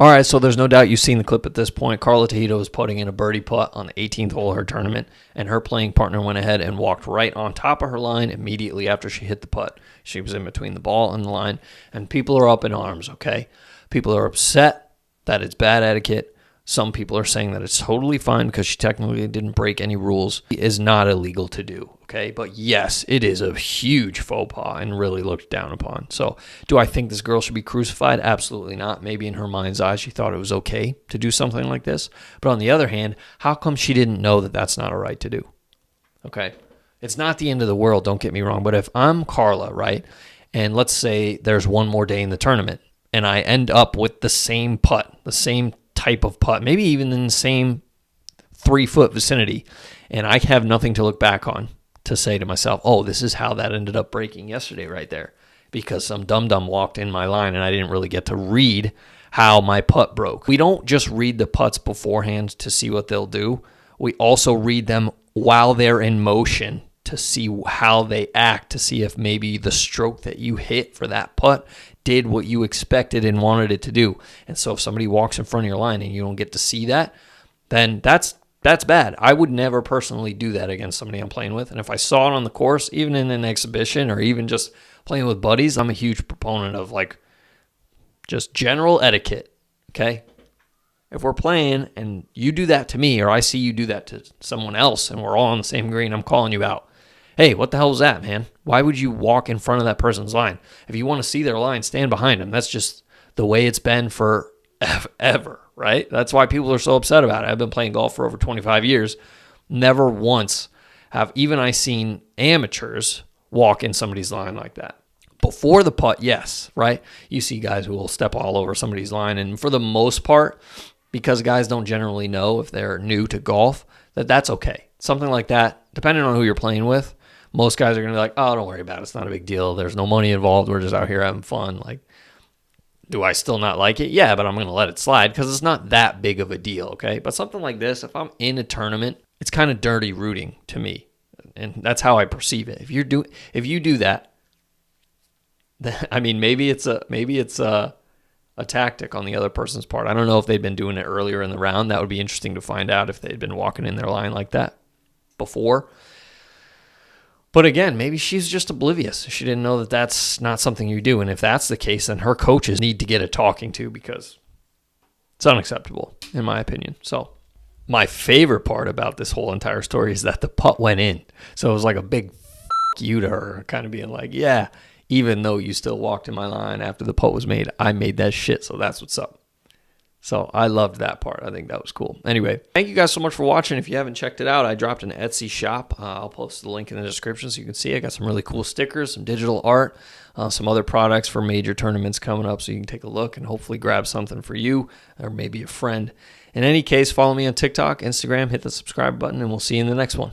All right, so there's no doubt you've seen the clip at this point. Carla Tejedo was putting in a birdie putt on the 18th hole of her tournament, and her playing partner went ahead and walked right on top of her line immediately after she hit the putt. She was in between the ball and the line, and people are up in arms, okay? People are upset that it's bad etiquette. Some people are saying that it's totally fine because she technically didn't break any rules. It is not illegal to do, okay? But yes, it is a huge faux pas and really looked down upon. So do I think this girl should be crucified? Absolutely not. Maybe in her mind's eye, she thought it was okay to do something like this. But on the other hand, how come she didn't know that that's not a right to do? Okay? It's not the end of the world, don't get me wrong. But if I'm Carla, right, and let's say there's one more day in the tournament, and I end up with the same putt, the same type of putt, maybe even in the same 3-foot vicinity, and I have nothing to look back on to say to myself, oh, this is how that ended up breaking yesterday right there, because some dum-dum walked in my line and I didn't really get to read how my putt broke. We don't just read the putts beforehand to see what they'll do. We also read them while they're in motion to see how they act, to see if maybe the stroke that you hit for that putt did what you expected and wanted it to do. And so if somebody walks in front of your line and you don't get to see that, then that's bad. I would never personally do that against somebody I'm playing with. And if I saw it on the course, even in an exhibition or even just playing with buddies, I'm a huge proponent of like just general etiquette, okay? If we're playing and you do that to me or I see you do that to someone else and we're all on the same green, I'm calling you out. Hey, what the hell was that, man? Why would you walk in front of that person's line? If you want to see their line, stand behind them. That's just the way it's been forever, right? That's why people are so upset about it. I've been playing golf for over 25 years. Never once have even I seen amateurs walk in somebody's line like that. Before the putt, yes, right? You see guys who will step all over somebody's line, and for the most part, because guys don't generally know if they're new to golf, that's okay. Something like that, depending on who you're playing with, most guys are going to be like, oh, don't worry about it. It's not a big deal. There's no money involved. We're just out here having fun. Like, do I still not like it? Yeah, but I'm going to let it slide because it's not that big of a deal, okay? But something like this, if I'm in a tournament, it's kind of dirty rooting to me. And that's how I perceive it. If you do that, then, I mean, maybe it's a tactic on the other person's part. I don't know if they'd been doing it earlier in the round. That would be interesting to find out if they'd been walking in their line like that before. But again, maybe she's just oblivious. She didn't know that that's not something you do. And if that's the case, then her coaches need to get a talking to because it's unacceptable, in my opinion. So my favorite part about this whole entire story is that the putt went in. So it was like a big f*** you to her, kind of being like, yeah, even though you still walked in my line after the putt was made, I made that shit, so that's what's up. So I loved that part. I think that was cool. Anyway, thank you guys so much for watching. If you haven't checked it out, I dropped an Etsy shop. I'll post the link in the description so you can see. I got some really cool stickers, some digital art, some other products for major tournaments coming up so you can take a look and hopefully grab something for you or maybe a friend. In any case, follow me on TikTok, Instagram, hit the subscribe button, and we'll see you in the next one.